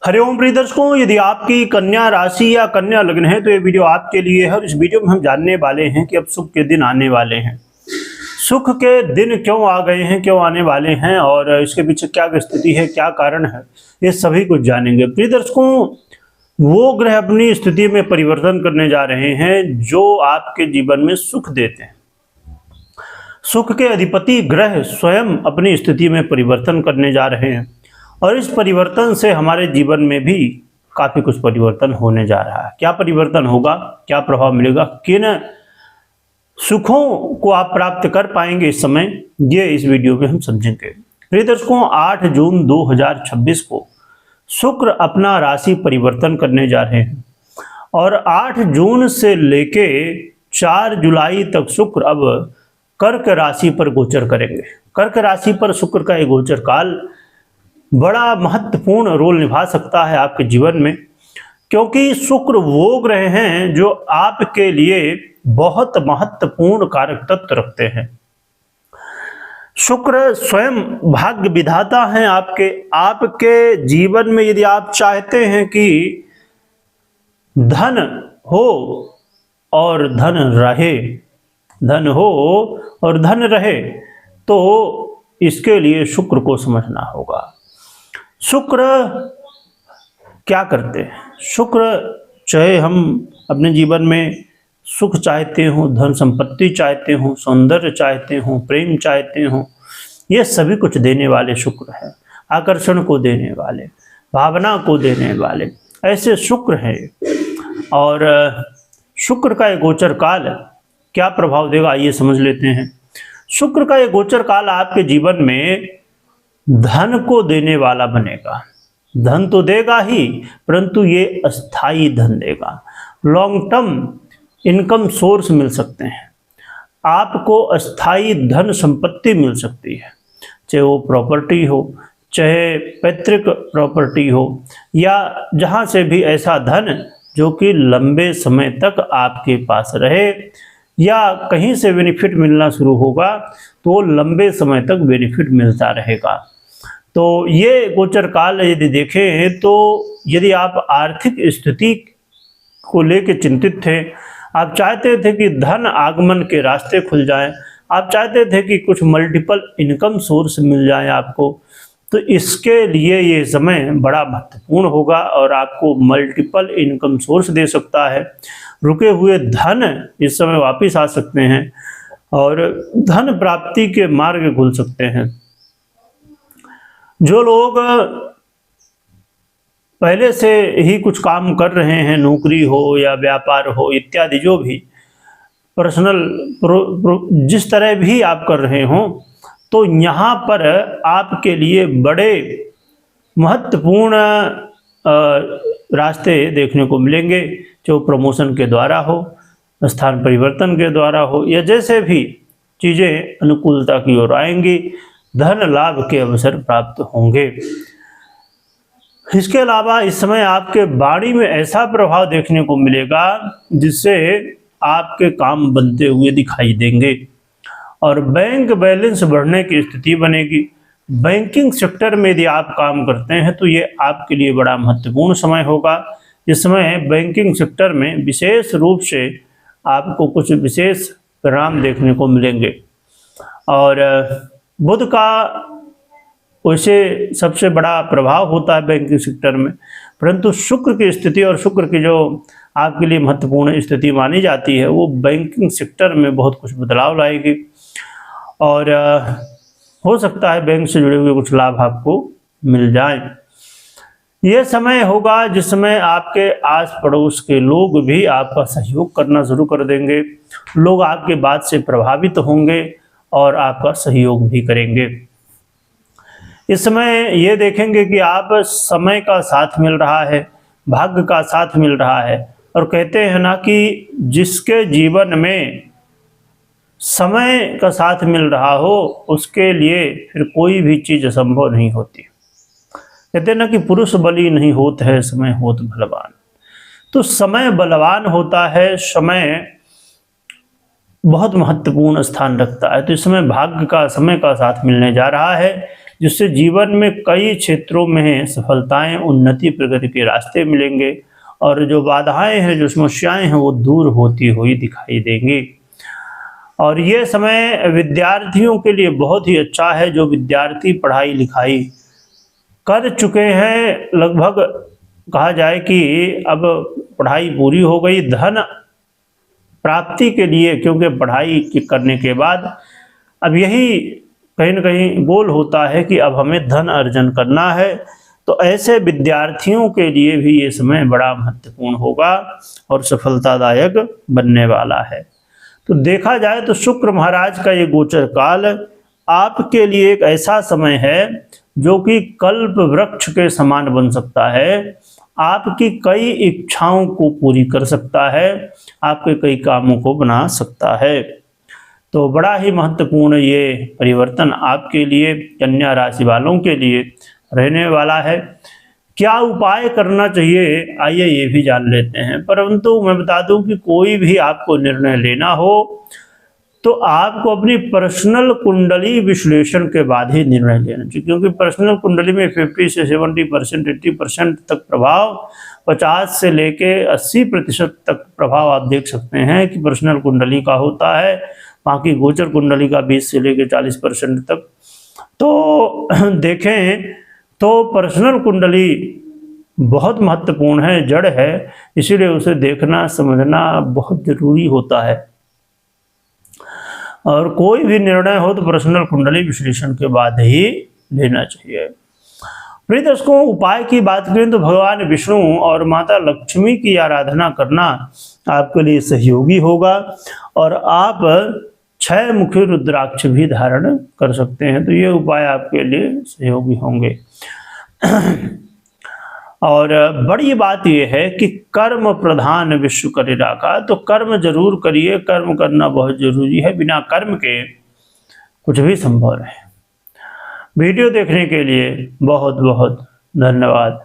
हरिओम प्रिय दर्शकों, यदि आपकी कन्या राशि या कन्या लग्न है तो ये वीडियो आपके लिए है। और इस वीडियो में हम जानने वाले हैं कि अब सुख के दिन आने वाले हैं। सुख के दिन क्यों आ गए हैं, क्यों आने वाले हैं और इसके पीछे क्या स्थिति है, क्या कारण है, ये सभी कुछ जानेंगे। प्रिय दर्शकों, वो ग्रह अपनी स्थिति में परिवर्तन करने जा रहे हैं जो आपके जीवन में सुख देते हैं। सुख के अधिपति ग्रह स्वयं अपनी स्थिति में परिवर्तन करने जा रहे हैं और इस परिवर्तन से हमारे जीवन में भी काफी कुछ परिवर्तन होने जा रहा है। क्या परिवर्तन होगा, क्या प्रभाव मिलेगा, किन सुखों को आप प्राप्त कर पाएंगे इस समय, ये इस वीडियो में हम समझेंगे। प्रिय दर्शकों, 8 जून 2026 को शुक्र अपना राशि परिवर्तन करने जा रहे हैं और 8 जून से लेके 4 जुलाई तक शुक्र अब कर्क राशि पर गोचर करेंगे। कर्क राशि पर शुक्र का ये गोचर काल बड़ा महत्वपूर्ण रोल निभा सकता है आपके जीवन में, क्योंकि शुक्र वो ग्रह हैं जो आपके लिए बहुत महत्वपूर्ण कारक तत्व रखते हैं। शुक्र स्वयं भाग्य विधाता हैं आपके जीवन में। यदि आप चाहते हैं कि धन हो और धन रहे, धन हो और धन रहे, तो इसके लिए शुक्र को समझना होगा। शुक्र क्या करते हैं? शुक्र चाहे हम अपने जीवन में सुख चाहते हो, धन संपत्ति चाहते हो, सौंदर्य चाहते हो, प्रेम चाहते हो, ये सभी कुछ देने वाले शुक्र हैं। आकर्षण को देने वाले, भावना को देने वाले ऐसे शुक्र हैं। और शुक्र का ये गोचर काल क्या प्रभाव देगा, ये समझ लेते हैं। शुक्र का ये गोचर काल आपके जीवन में धन को देने वाला बनेगा। धन तो देगा ही, परंतु ये अस्थाई धन देगा। लॉन्ग टर्म इनकम सोर्स मिल सकते हैं आपको, अस्थाई धन संपत्ति मिल सकती है, चाहे वो प्रॉपर्टी हो, चाहे पैतृक प्रॉपर्टी हो, या जहां से भी ऐसा धन जो कि लंबे समय तक आपके पास रहे, या कहीं से बेनिफिट मिलना शुरू होगा तो लंबे समय तक बेनिफिट मिलता रहेगा। तो ये गोचर काल यदि देखें तो यदि आप आर्थिक स्थिति को लेकर चिंतित थे, आप चाहते थे कि धन आगमन के रास्ते खुल जाएं, आप चाहते थे कि कुछ मल्टीपल इनकम सोर्स मिल जाए आपको, तो इसके लिए ये समय बड़ा महत्वपूर्ण होगा और आपको मल्टीपल इनकम सोर्स दे सकता है। रुके हुए धन इस समय वापस आ सकते हैं और धन प्राप्ति के मार्ग खुल सकते हैं। जो लोग पहले से ही कुछ काम कर रहे हैं, नौकरी हो या व्यापार हो इत्यादि, जो भी पर्सनल जिस तरह भी आप कर रहे हो, तो यहाँ पर आपके लिए बड़े महत्वपूर्ण रास्ते देखने को मिलेंगे, जो प्रमोशन के द्वारा हो, स्थान परिवर्तन के द्वारा हो, या जैसे भी चीज़ें अनुकूलता की ओर आएंगी, धन लाभ के अवसर प्राप्त होंगे। इसके अलावा इस समय आपके वाणी में ऐसा प्रभाव देखने को मिलेगा जिससे आपके काम बनते हुए दिखाई देंगे और बैंक बैलेंस बढ़ने की स्थिति बनेगी। बैंकिंग सेक्टर में यदि आप काम करते हैं तो ये आपके लिए बड़ा महत्वपूर्ण समय होगा। इस समय बैंकिंग सेक्टर में विशेष रूप से आपको कुछ विशेष परिणाम देखने को मिलेंगे। और बुध का वैसे सबसे बड़ा प्रभाव होता है बैंकिंग सेक्टर में, परंतु शुक्र की स्थिति और शुक्र की जो आपके लिए महत्वपूर्ण स्थिति मानी जाती है, वो बैंकिंग सेक्टर में बहुत कुछ बदलाव लाएगी और हो सकता है बैंक से जुड़े हुए कुछ लाभ आपको मिल जाएं। यह समय होगा जिस समय आपके आस पड़ोस के लोग भी आपका सहयोग करना शुरू कर देंगे। लोग आपके बात से प्रभावित होंगे और आपका सहयोग भी करेंगे। इस समय ये देखेंगे कि आप समय का साथ मिल रहा है, भाग्य का साथ मिल रहा है, और कहते हैं ना कि जिसके जीवन में समय का साथ मिल रहा हो उसके लिए फिर कोई भी चीज असंभव नहीं होती। कहते हैं ना कि पुरुष बली नहीं होता है, समय होत बलवान। तो समय बलवान होता है, समय बहुत महत्वपूर्ण स्थान रखता है। तो इस समय भाग्य का, समय का साथ मिलने जा रहा है। जिससे जीवन में कई क्षेत्रों में सफलताएं, उन्नति, प्रगति के रास्ते मिलेंगे और जो बाधाएं हैं, जो समस्याएं हैं, वो दूर होती हुई दिखाई देंगी। और ये समय विद्यार्थियों के लिए बहुत ही अच्छा है। जो विद्यार्थी पढ़ाई लिखाई कर चुके हैं, लगभग कहा जाए कि अब पढ़ाई पूरी हो गई, धन प्राप्ति के लिए, क्योंकि पढ़ाई करने के बाद अब यही कहीं न कहीं गोल होता है कि अब हमें धन अर्जन करना है, तो ऐसे विद्यार्थियों के लिए भी ये समय बड़ा महत्वपूर्ण होगा और सफलतादायक बनने वाला है। तो देखा जाए तो शुक्र महाराज का ये गोचर काल आपके लिए एक ऐसा समय है जो कि कल्प वृक्ष के समान बन सकता है, आपकी कई इच्छाओं को पूरी कर सकता है, आपके कई कामों को बना सकता है। तो बड़ा ही महत्वपूर्ण ये परिवर्तन आपके लिए, कन्या राशि वालों के लिए रहने वाला है। क्या उपाय करना चाहिए, आइए ये भी जान लेते हैं। परंतु मैं बता दूं कि कोई भी आपको निर्णय लेना हो तो आपको अपनी पर्सनल कुंडली विश्लेषण के बाद ही निर्णय लेना चाहिए, क्योंकि पर्सनल कुंडली में 50 से 70%, 80% तक प्रभाव, 50 से लेके 80% तक प्रभाव आप देख सकते हैं कि पर्सनल कुंडली का होता है। बाकी गोचर कुंडली का 20 से लेके 40% तक। तो देखें तो पर्सनल कुंडली बहुत महत्वपूर्ण है, जड़ है, इसीलिए उसे देखना समझना बहुत जरूरी होता है। और कोई भी निर्णय हो तो पर्सनल कुंडली विश्लेषण के बाद ही लेना चाहिए। प्रिय दर्शकों, उपाय की बात करें तो भगवान विष्णु और माता लक्ष्मी की आराधना करना आपके लिए सहयोगी होगा और आप 6 मुखी रुद्राक्ष भी धारण कर सकते हैं, तो ये उपाय आपके लिए सहयोगी होंगे। और बड़ी बात यह है कि कर्म प्रधान विश्व करे राखा, तो कर्म जरूर करिए, कर्म करना बहुत जरूरी है, बिना कर्म के कुछ भी संभव है। वीडियो देखने के लिए बहुत बहुत धन्यवाद।